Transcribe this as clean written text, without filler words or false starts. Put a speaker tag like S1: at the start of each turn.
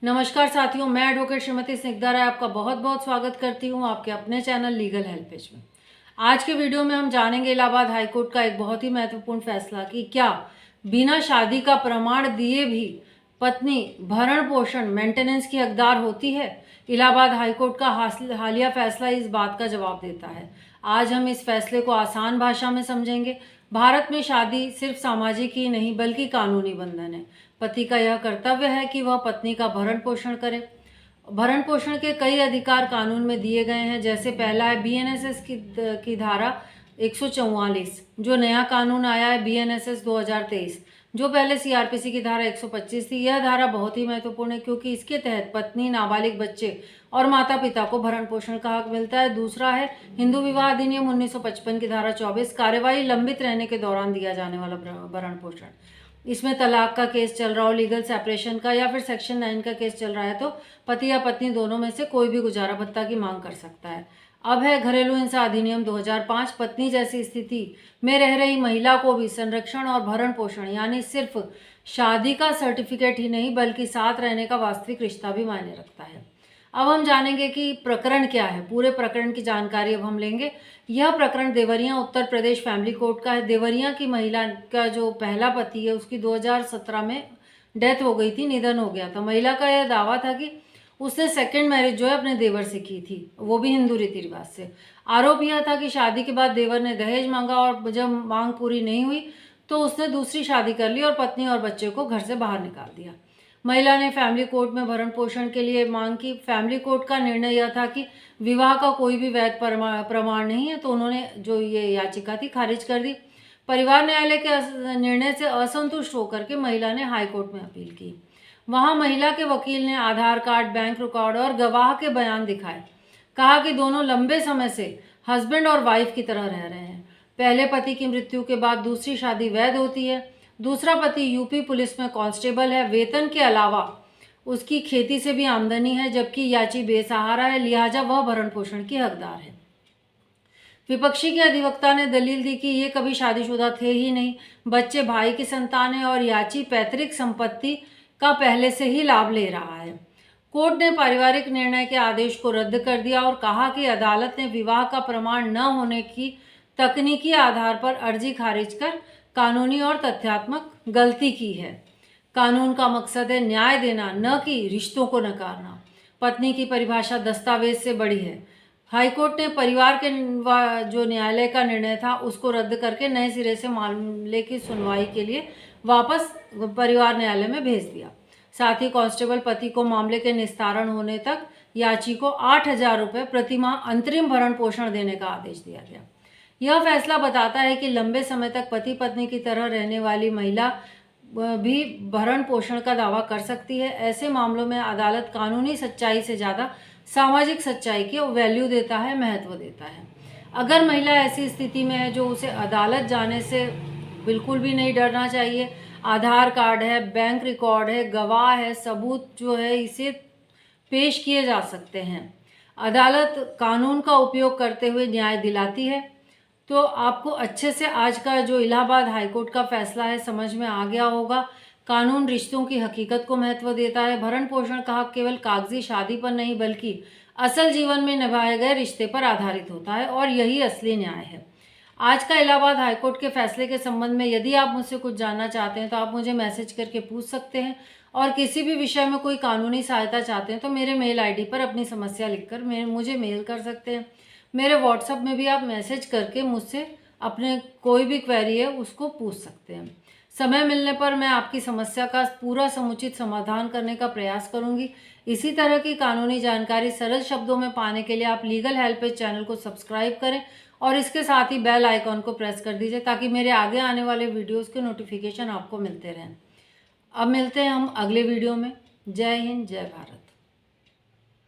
S1: नमस्कार साथियों, मैं एडवोकेट श्रीमती स्निग्धा राय आपका बहुत बहुत स्वागत करती हूं आपके अपने चैनल लीगल हेल्पेज में। आज के वीडियो में हम जानेंगे इलाहाबाद हाईकोर्ट का एक बहुत ही महत्वपूर्ण फैसला कि क्या बिना शादी का प्रमाण दिए भी पत्नी भरण पोषण मेंटेनेंस की हकदार होती है। इलाहाबाद हाईकोर्ट का हालिया फैसला इस बात का जवाब देता है। आज हम इस फैसले को आसान भाषा में समझेंगे। भारत में शादी सिर्फ सामाजिक ही नहीं बल्कि कानूनी बंधन है। पति का यह कर्तव्य है कि वह पत्नी का भरण पोषण करे। भरण पोषण के कई अधिकार कानून में दिए गए हैं, जैसे पहला है बीएनएसएस की धारा 144, जो नया कानून आया है बीएनएसएस 2023, जो पहले सीआरपीसी की धारा 125 थी। यह धारा बहुत ही महत्वपूर्ण है क्योंकि इसके तहत पत्नी, नाबालिग बच्चे और माता पिता को भरण पोषण का हक मिलता है। दूसरा है हिंदू विवाह अधिनियम 1955 की धारा 24, कार्यवाही लंबित रहने के दौरान दिया जाने वाला भरण पोषण। इसमें तलाक का केस चल रहा हो, लीगल सेपरेशन का या फिर सेक्शन 9 का केस चल रहा है तो पति या पत्नी दोनों में से कोई भी गुजारा भत्ता की मांग कर सकता है। अब है घरेलू हिंसा अधिनियम 2005। पत्नी जैसी स्थिति में रह रही महिला को भी संरक्षण और भरण पोषण, यानी सिर्फ शादी का सर्टिफिकेट ही नहीं बल्कि साथ रहने का वास्तविक रिश्ता भी मायने रखता है। अब हम जानेंगे कि प्रकरण क्या है। पूरे प्रकरण की जानकारी अब हम लेंगे। यह प्रकरण देवरिया उत्तर प्रदेश फैमिली कोर्ट का है। देवरिया की महिला का जो पहला पति है उसकी 2017 में डेथ हो गई थी, निधन हो गया था। महिला का यह दावा था कि उसने सेकंड मैरिज जो है अपने देवर से की थी, वो भी हिंदू रीति रिवाज से। आरोप यह था कि शादी के बाद देवर ने दहेज मांगा और जब मांग पूरी नहीं हुई तो उसने दूसरी शादी कर ली और पत्नी और बच्चे को घर से बाहर निकाल दिया। महिला ने फैमिली कोर्ट में भरण पोषण के लिए मांग की। फैमिली कोर्ट का निर्णय यह था कि विवाह का कोई भी वैध प्रमाण नहीं है, तो उन्होंने जो ये याचिका थी खारिज कर दी। परिवार न्यायालय के निर्णय से असंतुष्ट होकर के महिला ने हाई कोर्ट में अपील की। वहां महिला के वकील ने आधार कार्ड, बैंक रिकॉर्ड और गवाह के बयान दिखाए। कहा कि दोनों लंबे समय से हस्बैंड और वाइफ की तरह रह रहे हैं। पहले पति की मृत्यु के बाद दूसरी शादी वैध होती है। दूसरा पति यूपी पुलिस में कांस्टेबल है। वेतन के अलावा उसकी खेती से भी आमदनी है, जबकि याची बेसहारा है, लिहाजा वह भरण पोषण की हकदार है। विपक्षी के अधिवक्ता ने दलील दी कि ये कभी शादीशुदा थे ही नहीं, बच्चे भाई की संतान है और याची पैतृक संपत्ति का पहले से ही लाभ ले रहा है। कोर्ट ने पारिवारिक निर्णय के आदेश को रद्द कर दिया और कहा कि अदालत ने विवाह का प्रमाण न होने की तकनीकी आधार पर अर्जी खारिज कर कानूनी और तथ्यात्मक गलती की है। कानून का मकसद है न्याय देना, न कि रिश्तों को नकारना। पत्नी की परिभाषा दस्तावेज से बड़ी है। हाईकोर्ट ने परिवार के जो न्यायालय का निर्णय था उसको रद्द करके नए सिरे से मामले की सुनवाई के लिए वापस परिवार न्यायालय में भेज दिया। साथ ही कांस्टेबल पति को मामले के निस्तारण होने तक याची को 8,000 रुपये प्रतिमाह अंतरिम भरण पोषण देने का आदेश दिया गया। यह फैसला बताता है कि लंबे समय तक पति पत्नी की तरह रहने वाली महिला भी भरण पोषण का दावा कर सकती है। ऐसे मामलों में अदालत कानूनी सच्चाई से ज़्यादा सामाजिक सच्चाई की वैल्यू देता है, महत्व देता है। अगर महिला ऐसी स्थिति में है जो उसे अदालत जाने से बिल्कुल भी नहीं डरना चाहिए। आधार कार्ड है, बैंक रिकॉर्ड है, गवाह है, सबूत जो है इसे पेश किए जा सकते हैं। अदालत कानून का उपयोग करते हुए न्याय दिलाती है। तो आपको अच्छे से आज का जो इलाहाबाद हाईकोर्ट का फैसला है समझ में आ गया होगा। कानून रिश्तों की हकीकत को महत्व देता है। भरण पोषण का हक केवल कागजी शादी पर नहीं बल्कि असल जीवन में निभाए गए रिश्ते पर आधारित होता है और यही असली न्याय है। आज का इलाहाबाद हाईकोर्ट के फैसले के संबंध में यदि आप मुझसे कुछ जानना चाहते हैं तो आप मुझे मैसेज करके पूछ सकते हैं, और किसी भी विषय में कोई कानूनी सहायता चाहते हैं तो मेरे मेल आईडी पर अपनी समस्या लिखकर मुझे मेल कर सकते हैं। मेरे व्हाट्सएप में भी आप मैसेज करके मुझसे अपने कोई भी क्वेरी है उसको पूछ सकते हैं। समय मिलने पर मैं आपकी समस्या का पूरा समुचित समाधान करने का प्रयास करूंगी। इसी तरह की कानूनी जानकारी सरल शब्दों में पाने के लिए आप लीगल हेल्पेज चैनल को सब्सक्राइब करें और इसके साथ ही बेल आइकॉन को प्रेस कर दीजिए ताकि मेरे आगे आने वाले वीडियोज़ के नोटिफिकेशन आपको मिलते रहें। अब मिलते हैं हम अगले वीडियो में। जय हिंद, जय भारत।